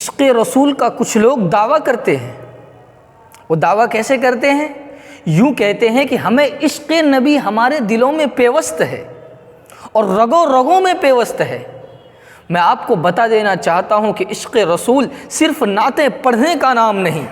عشق رسول کا کچھ لوگ دعویٰ کرتے ہیں۔ وہ دعویٰ کیسے کرتے ہیں؟ یوں کہتے ہیں کہ ہمیں عشق نبی ہمارے دلوں میں پیوست ہے اور رگوں رگوں میں پیوست ہے۔ میں آپ کو بتا دینا چاہتا ہوں کہ عشق رسول صرف نعتیں پڑھنے کا نام نہیں،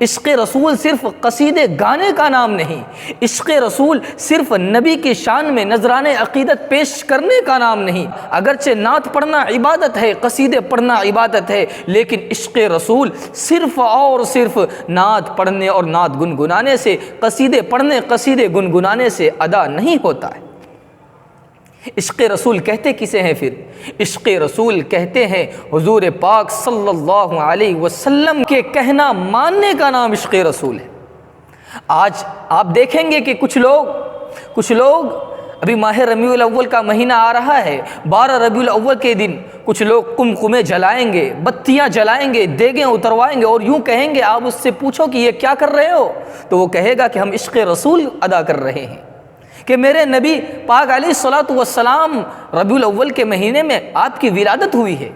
عشق رسول صرف قصیدے گانے کا نام نہیں، عشق رسول صرف نبی کی شان میں نذرانے عقیدت پیش کرنے کا نام نہیں۔ اگرچہ نعت پڑھنا عبادت ہے، قصیدے پڑھنا عبادت ہے، لیکن عشق رسول صرف اور صرف نعت پڑھنے اور نعت گنگنانے سے، قصیدے پڑھنے قصیدے گنگنانے سے ادا نہیں ہوتا ہے۔ عشق رسول کہتے کسے ہیں پھر؟ عشق رسول کہتے ہیں حضور پاک صلی اللہ علیہ وسلم کے کہنا ماننے کا نام عشق رسول ہے۔ آج آپ دیکھیں گے کہ کچھ لوگ ابھی ماہ ربیع الاول کا مہینہ آ رہا ہے، 12 ربیع الاول کے دن کچھ لوگ قمقمے جلائیں گے، بتیاں جلائیں گے، دیگیں اتروائیں گے اور یوں کہیں گے، آپ اس سے پوچھو کہ یہ کیا کر رہے ہو تو وہ کہے گا کہ ہم عشق رسول ادا کر رہے ہیں، کہ میرے نبی پاک علیہ الصلوۃ والسلام ربیع الاول کے مہینے میں آپ کی ولادت ہوئی ہے۔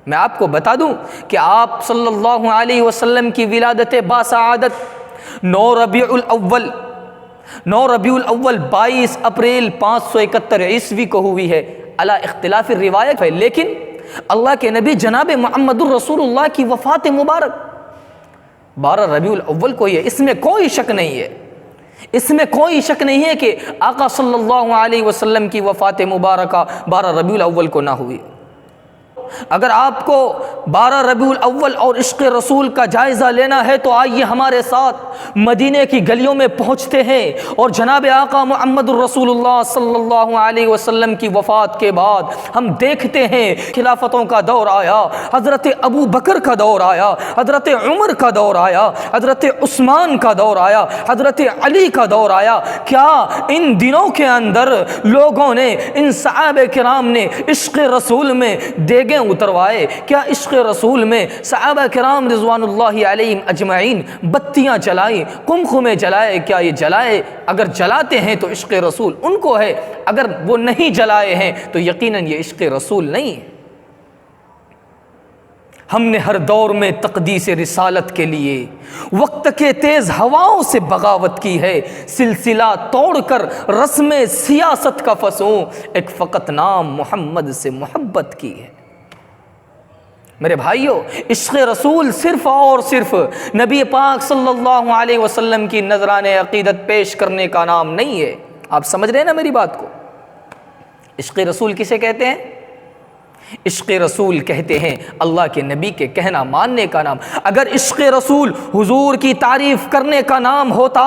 میں آپ کو بتا دوں کہ آپ صلی اللہ علیہ وسلم کی ولادت باسعادت 9 ربیع الاول 22 اپریل 571 عیسوی کو ہوئی ہے، علی اختلاف روایت ہے، لیکن اللہ کے نبی جناب محمد الرسول اللہ کی وفات مبارک 12 ربیع الاول کو ہی ہے۔ اس میں کوئی شک نہیں ہے کہ آقا صلی اللہ علیہ وسلم کی وفات مبارکہ 12 ربیع الاول کو نہ ہوئی۔ اگر آپ کو 12 ربیع الاول اور عشق رسول کا جائزہ لینا ہے تو آئیے ہمارے ساتھ مدینے کی گلیوں میں پہنچتے ہیں اور جناب آقا محمد الرسول اللہ صلی اللہ علیہ وسلم کی وفات کے بعد ہم دیکھتے ہیں خلافتوں کا دور آیا، حضرت ابو بکر کا دور آیا، حضرت عمر کا دور آیا، حضرت عثمان کا دور آیا، حضرت علی کا دور آیا۔ کیا ان دنوں کے اندر لوگوں نے، ان صحابہ کرام نے عشق رسول میں دیگیں اتروائے؟ کیا عشق رسول میں صحابہ کرام رضوان اللہ علیہم اجمعین بتیاں جلائیں، قمقمے جلائے؟ کیا یہ جلائے؟ اگر جلاتے ہیں تو عشق رسول ان کو ہے، اگر وہ نہیں جلائے ہیں تو یقیناً یہ عشق رسول نہیں ہے۔ ہم نے ہر دور میں تقدیس رسالت کے لیے وقت کے تیز ہواؤں سے بغاوت کی ہے، سلسلہ توڑ کر رسم سیاست کا فسوں، ایک فقط نام محمد سے محبت کی ہے۔ میرے بھائیو، عشق رسول صرف اور صرف نبی پاک صلی اللہ علیہ وسلم کی نذرانے عقیدت پیش کرنے کا نام نہیں ہے۔ آپ سمجھ رہے ہیں نا میری بات کو؟ عشق رسول کسے کہتے ہیں؟ عشق رسول کہتے ہیں اللہ کے نبی کے کہنا ماننے کا نام۔ اگر عشق رسول حضور کی تعریف کرنے کا نام ہوتا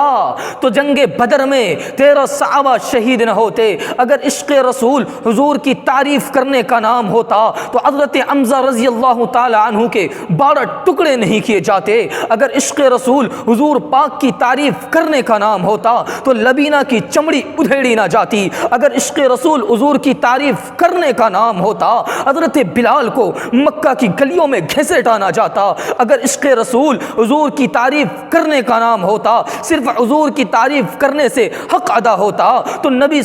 تو جنگ بدر میں 13 صحابہ شہید نہ ہوتے۔ اگر عشق رسول حضور کی تعریف کرنے کا نام ہوتا تو حضرت حمزہ رضی اللہ تعالی عنہ کے 12 ٹکڑے نہیں کیے جاتے۔ اگر عشق رسول حضور پاک کی تعریف کرنے کا نام ہوتا تو لبینہ کی چمڑی ادھیڑی نہ جاتی۔ اگر عشق رسول حضور کی تعریف کرنے کا نام ہوتا حضرت بلال کو مکہ کی گلیوں میں گھسیٹا نہ جاتا۔ اگر عشق رسول حضور کی تعریف کرنے کا نام ہوتا، صرف حضور کی تعریف کرنے سے حق ادا ہوتا تو نبی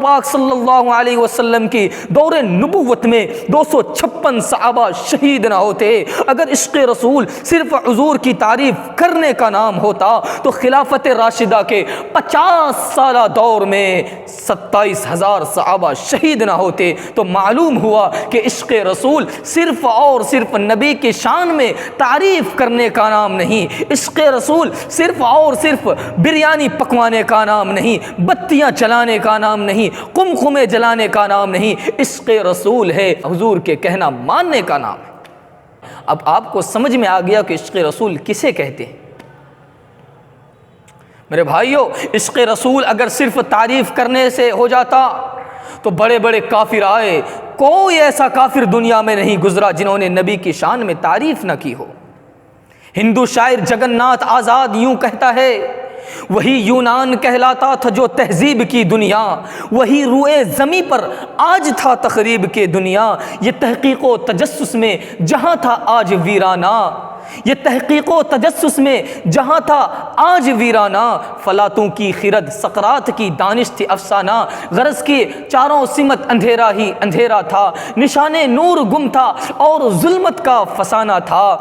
پاک صلی اللہ علیہ وسلم کی دور نبوت میں 256 صحابہ شہید نہ ہوتے۔ اگر عشق رسول صرف حضور کی تعریف کرنے کا نام ہوتا تو خلافت راشدہ کے 50 سالہ دور میں 27,000 صحابہ شہید نہ ہوتے۔ تو معلوم ہوا کہ عشق رسول صرف اور صرف نبی کی شان میں تعریف کرنے کا نام نہیں، عشق رسول صرف اور صرف بریانی پکوانے کا نام نہیں، بتیاں جلانے کا نام نہیں، قمقمے جلانے کا نام نہیں، عشق رسول ہے حضور کے کہنا ماننے کا نام ہے۔ اب آپ کو سمجھ میں آ گیا کہ عشق رسول کسے کہتے ہیں؟ میرے بھائیو، عشق رسول اگر صرف تعریف کرنے سے ہو جاتا تو بڑے بڑے کافر آئے، کوئی ایسا کافر دنیا میں نہیں گزرا جنہوں نے نبی کی شان میں تعریف نہ کی ہو۔ ہندو شاعر جگن ناتھ آزاد یوں کہتا ہے، وہی یونان کہلاتا تھا جو تہذیب کی دنیا، وہی روئے زمیں پر آج تھا تخریب کے دنیا، یہ تحقیق و تجسس میں جہاں تھا آج ویرانہ، یہ تحقیق و تجسس میں جہاں تھا آج ویرانہ، فلاطوں کی خرد سقراط کی دانش تھی افسانہ، غرض کی چاروں سمت اندھیرا ہی اندھیرا تھا، نشان نور گم تھا اور ظلمت کا فسانہ تھا،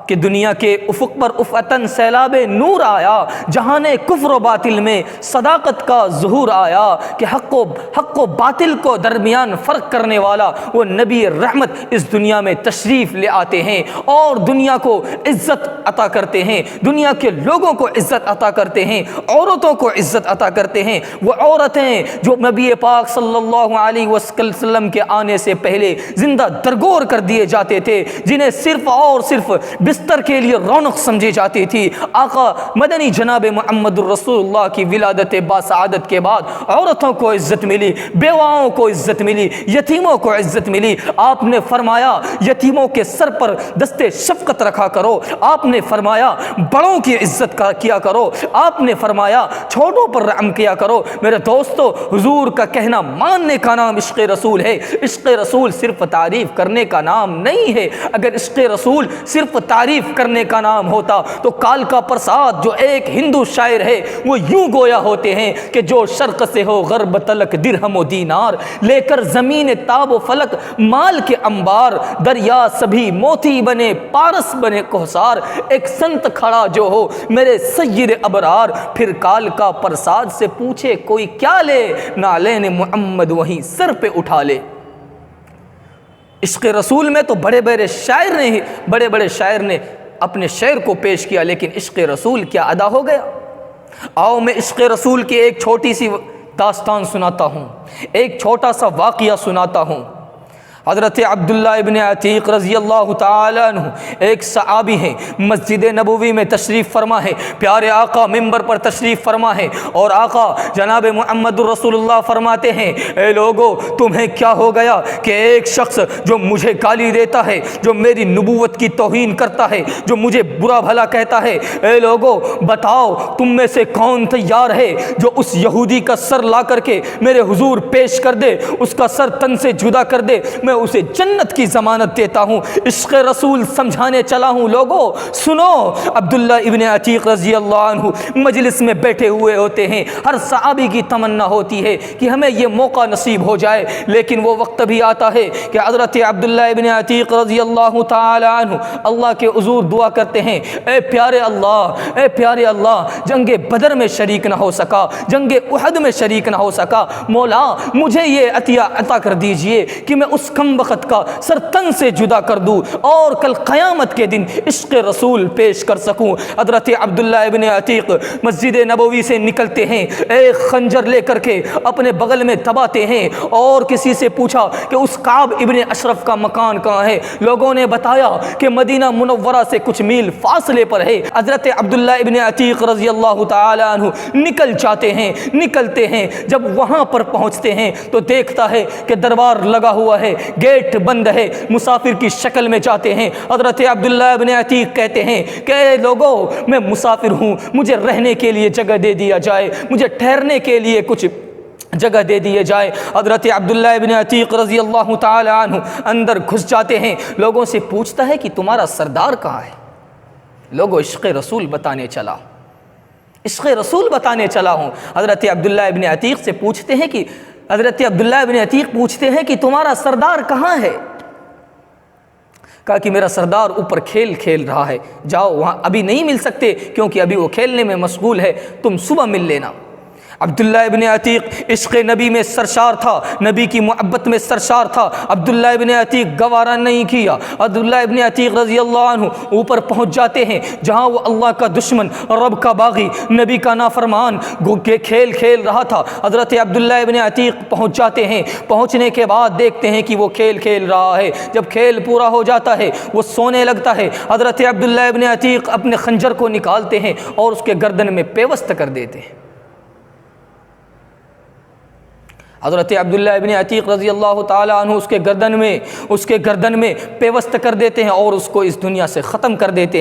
کہ دنیا کے افق پر افعتاً سیلاب نور آیا، جہان کفر و باطل میں صداقت کا ظہور آیا، کہ حق و باطل کو درمیان فرق کرنے والا وہ نبی رحمت اس دنیا میں تشریف لے آتے ہیں اور دنیا کو عزت عطا کرتے ہیں، دنیا کے لوگوں کو عزت عطا کرتے ہیں، عورتوں کو عزت عطا کرتے ہیں، وہ عورتیں جو نبی پاک صلی اللہ علیہ وسلم کے آنے سے پہلے زندہ درگور کر دیے جاتے تھے، جنہیں صرف اور صرف بستر کے لیے رونق سمجھی جاتی تھی، آقا مدنی جناب محمد الرسول اللہ کی ولادت باسعادت کے بعد عورتوں کو عزت ملی، بیواؤں کو عزت ملی، یتیموں کو عزت ملی۔ آپ نے فرمایا یتیموں کے سر پر دستے شفقت رکھا کرو، آپ نے فرمایا بڑوں کی عزت کیا کرو، آپ نے فرمایا چھوٹوں پر رحم کیا کرو۔ میرے دوستو، حضور کا کہنا ماننے کا نام عشق رسول ہے۔ عشق رسول صرف تعریف کرنے کا نام نہیں ہے۔ اگر عشق رسول صرف تعریف کرنے کا نام ہوتا تو کالکا پرساد جو ایک ہندو شاعر ہے وہ یوں گویا ہوتے ہیں کہ جو شرق سے ہو غرب تلک درہم و دینار، لے کر زمین تاب و فلک مال کے انبار، دریا سبھی موتی بنے پارس بنے کوہسار، ایک سنت کھڑا جو ہو میرے سید ابرار، پھر کالکا پرساد سے پوچھے کوئی کیا لے، نالین محمد وہیں سر پہ اٹھا لے۔ عشق رسول میں تو بڑے بڑے شاعر نے اپنے شعر کو پیش کیا، لیکن عشق رسول کیا ادا ہو گیا۔ آؤ میں عشق رسول کی ایک چھوٹی سی داستان سناتا ہوں، ایک چھوٹا سا واقعہ سناتا ہوں۔ حضرت عبداللہ ابن عتیق رضی اللہ تعالیٰ عنہ ایک صحابی ہیں، مسجد نبوی میں تشریف فرما ہے، پیارے آقا ممبر پر تشریف فرما ہے، اور آقا جناب محمد الرسول اللہ فرماتے ہیں اے لوگو تمہیں کیا ہو گیا کہ ایک شخص جو مجھے گالی دیتا ہے، جو میری نبوت کی توہین کرتا ہے، جو مجھے برا بھلا کہتا ہے، اے لوگو بتاؤ تم میں سے کون تیار ہے جو اس یہودی کا سر لا کر کے میرے حضور پیش کر دے، اس کا سر تن سے جدا کر دے، میں اسے جنت کی ضمانت دیتا ہوں۔ عشق رسول سمجھانے چلا ہوں، لوگوں سنو۔ عبداللہ ابن عتیق رضی اللہ عنہ مجلس میں بیٹھے ہوئے ہوتے ہیں، ہر صحابی کی تمنا ہوتی ہے کہ ہمیں یہ موقع نصیب ہو جائے، لیکن وہ وقت بھی آتا ہے کہ حضرت عبداللہ ابن عتیق رضی اللہ تعالی عنہ اللہ کے حضور دعا کرتے ہیں اے پیارے اللہ، جنگ بدر میں شریک نہ ہو سکا، جنگ احد میں شریک نہ ہو سکا، مولا مجھے یہ عطیہ عطا کر دیجئے کہ میں اس کم وقت کا سر تن سے جدا کر دوں اور کل قیامت کے دن عشق رسول پیش کر سکوں۔ حضرت عبداللہ ابن عتیق مسجد نبوی سے نکلتے ہیں، ایک خنجر لے کر کے اپنے بغل میں دباتے ہیں، اور کسی سے پوچھا کہ اس کعب ابن اشرف کا مکان کہاں ہے؟ لوگوں نے بتایا کہ مدینہ منورہ سے کچھ میل فاصلے پر ہے۔ حضرت عبداللہ ابن عتیق رضی اللہ تعالی عنہ نکلتے ہیں، جب وہاں پر پہنچتے ہیں تو دیکھتا ہے کہ دربار لگا ہوا ہے، گیٹ بند ہے، مسافر کی شکل میں جاتے ہیں۔ حضرت عبداللہ ابن عتیق کہتے ہیں کہ اے لوگوں میں مسافر ہوں، مجھے رہنے کے لیے جگہ دے دیا جائے، مجھے ٹھہرنے کے لیے کچھ جگہ دے دیے جائے۔ حضرت عبداللہ ابن عتیق رضی اللہ تعالی عنہ اندر گھس جاتے ہیں، لوگوں سے پوچھتا ہے کہ تمہارا سردار کہاں ہے؟ لوگوں عشق رسول بتانے چلا ہوں۔ حضرت عبداللہ ابن عتیق سے پوچھتے ہیں کہ حضرت عبداللہ ابن عتیق پوچھتے ہیں کہ تمہارا سردار کہاں ہے؟ کہا کہ میرا سردار اوپر کھیل رہا ہے، جاؤ وہاں ابھی نہیں مل سکتے کیونکہ ابھی وہ کھیلنے میں مشغول ہے، تم صبح مل لینا۔ عبداللہ ابن عتیق عشق نبی میں سرشار تھا، نبی کی محبت میں سرشار تھا۔ عبداللہ ابن عتیق گوارا نہیں کیا، عبداللہ ابن عتیق رضی اللہ عنہ اوپر پہنچ جاتے ہیں جہاں وہ اللہ کا دشمن، رب کا باغی، نبی کا نافرمان کھیل رہا تھا۔ حضرت عبداللہ ابن عتیق پہنچ جاتے ہیں، پہنچنے کے بعد دیکھتے ہیں کہ وہ کھیل رہا ہے۔ جب کھیل پورا ہو جاتا ہے وہ سونے لگتا ہے۔ حضرت عبداللہ ابن عتیق اپنے خنجر کو نکالتے ہیں اور اس کے گردن میں پیوست کر دیتے ہیں۔ حضرت عبداللہ ابن عتیق رضی اللہ تعالی عنہ اس کے گردن میں پیوست کر دیتے ہیں اور اس کو اس دنیا سے ختم کر دیتے ہیں۔